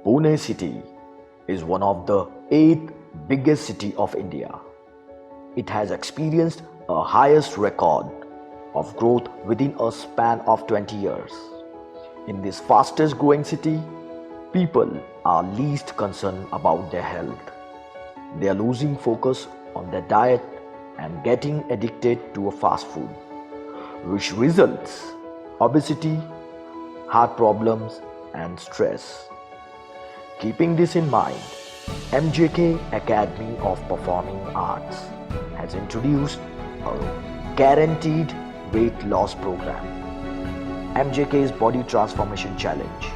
Pune city is one of the 8th biggest city of India. It has experienced a highest record of growth within a span of 20 years. In this fastest growing city, people are least concerned about their health. They are losing focus on their diet and getting addicted to a fast food, which results obesity, heart problems and stress. Keeping this in mind, MJK Academy of Performing Arts has introduced a guaranteed weight loss program, MJK's Body Transformation Challenge.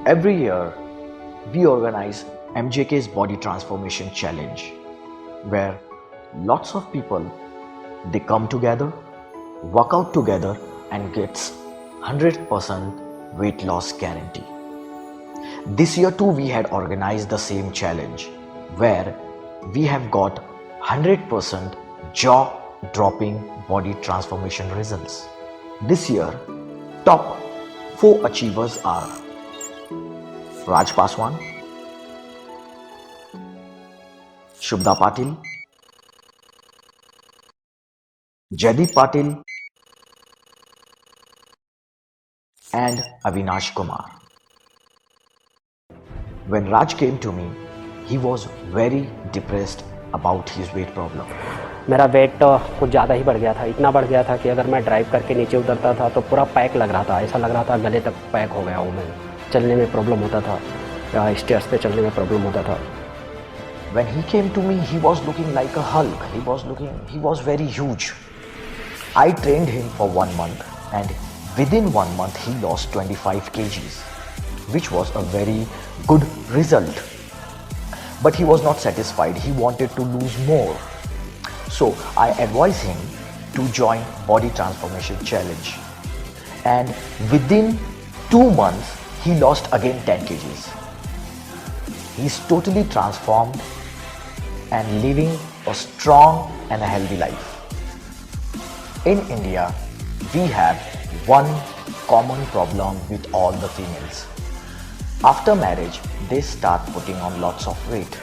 Every year, we organize MJK's Body Transformation Challenge, where lots of people they come together, work out together, and gets 100% weight loss guarantee. This year too, we had organized the same challenge, where we have got 100% jaw-dropping body transformation results. This year, top 4 achievers are Raj Paswan, Shubda Patil, Jaideep Patil and Avinash Kumar. When Raj came to me, he was very depressed about his weight problem. मेरा wait कुछ ज़्यादा ही बढ़ गया था, इतना बढ़ गया था कि अगर मैं ड्राइव करके नीचे उतरता था तो पूरा पैक लग रहा था, ऐसा लग रहा था गले तक पैक हो गया हूँ मैं। चलने में प्रॉब्लम होता था, स्टेयर्स पे चलने में प्रॉब्लम होता था। When he came to me, he was looking like a Hulk. He was very huge. I trained him for 1 month and within 1 month he lost 25 kgs, which was a very good result. But he was not satisfied. He wanted to lose more. So I advised him to join Body Transformation Challenge. And within 2 months, he lost again 10 kgs. He's totally transformed and living a strong and a healthy life. In India, we have one common problem with all the females. After marriage, they start putting on lots of weight.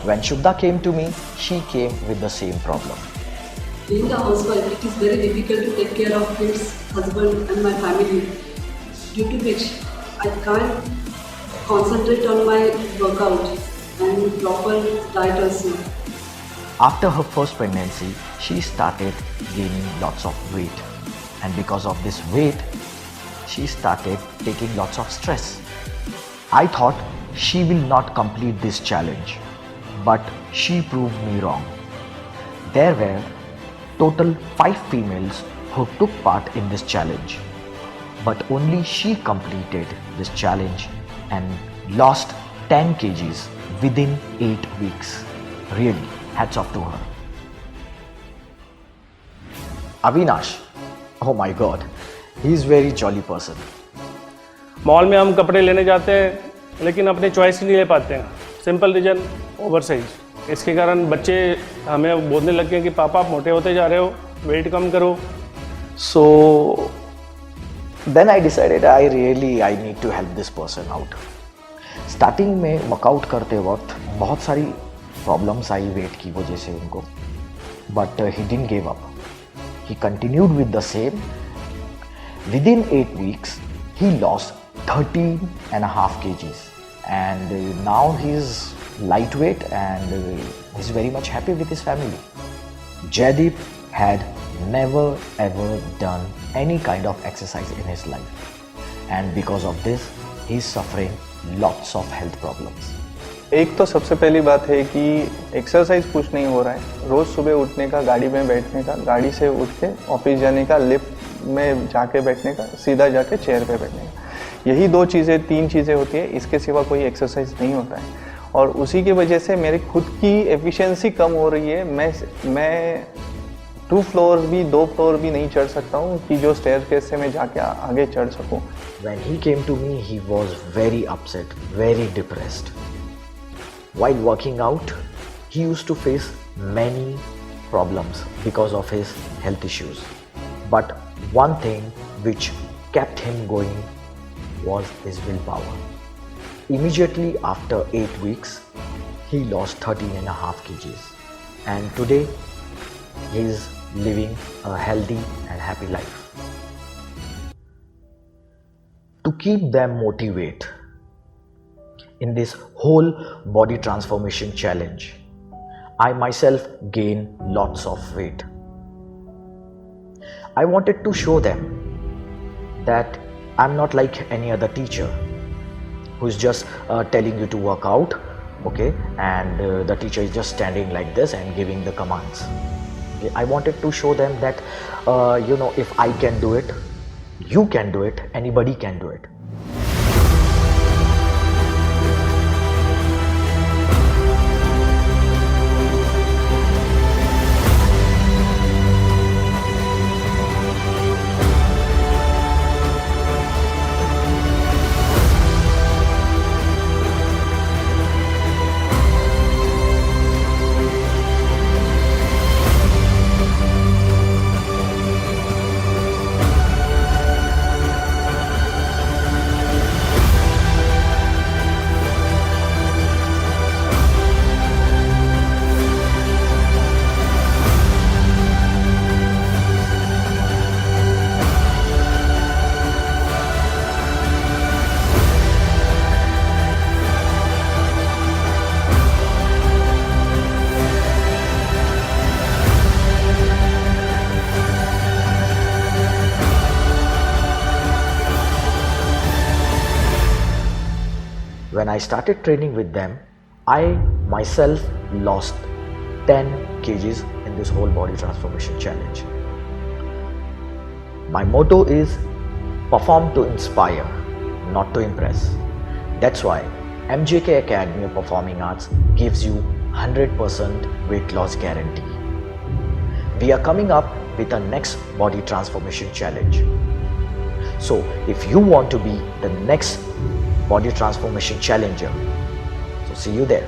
When Shubda came to me, she came with the same problem. Being a housewife, it is very difficult to take care of kids, husband and my family, due to which I can't concentrate on my workout and proper diet also. After her first pregnancy, she started gaining lots of weight. And because of this weight, she started taking lots of stress. I thought she will not complete this challenge, but she proved me wrong. There were total 5 females who took part in this challenge, but only she completed this challenge and lost 10 kgs within 8 weeks. Really, hats off to her. Avinash, oh my god, he is very jolly person. Mall में हम कपड़े लेने जाते हैं लेकिन अपने choice नहीं ले पाते हैं। Simple reason, over size. इसके कारण बच्चे हमें बोलने लग गए कि पापा आप मोटे होते जा रहे हो, वेट कम करो। So then I decided I need to help this person out. Starting में वर्कआउट करते वक्त बहुत सारी प्रॉब्लम्स आई वेट की वजह से उनको, but he didn't give up. He continued with the same. Within 8 weeks, he lost 13.5 kgs and now he's lightweight and he's very much happy with his family. Jaideep had never ever done any kind of exercise in his life, and because of this, he's suffering lots of health problems. एक तो सबसे पहली बात है कि exercise कुछ नहीं हो रहा है। रोज़ सुबह उठने का, गाड़ी में बैठने का, गाड़ी से उठ के ऑफिस जाने का, लिफ्ट में जाके बैठने का, सीधा जाके चेयर पे बैठने का, यही 3 चीज़ें होती है। इसके सिवा कोई एक्सरसाइज नहीं होता है और उसी की वजह से मेरी खुद की एफिशिएंसी कम हो रही है। मैं 2 फ्लोर भी 2 फ्लोर भी नहीं चढ़ सकता हूँ कि जो स्टेयरकेस से मैं जाके आगे चढ़ सकूँ। When he came to me, he was very upset, very depressed. While working out, he used to face many problems because of his health issues. But one thing which kept him going was his willpower. Immediately after 8 weeks, he lost 13.5 kgs. And today, he is living a healthy and happy life. To keep them motivated in this whole body transformation challenge, I myself gained lots of weight. I wanted to show them that I'm not like any other teacher who's just telling you to work out, okay, and the teacher is just standing like this and giving the commands. Okay? I wanted to show them that if I can do it, you can do it, anybody can do it. When I started training with them, I myself lost 10 kgs in this whole body transformation challenge. My motto is perform to inspire, not to impress. That's why MJK Academy of Performing Arts gives you 100% weight loss guarantee. We are coming up with a next body transformation challenge. So if you want to be the next body transformation challenger, so see you there.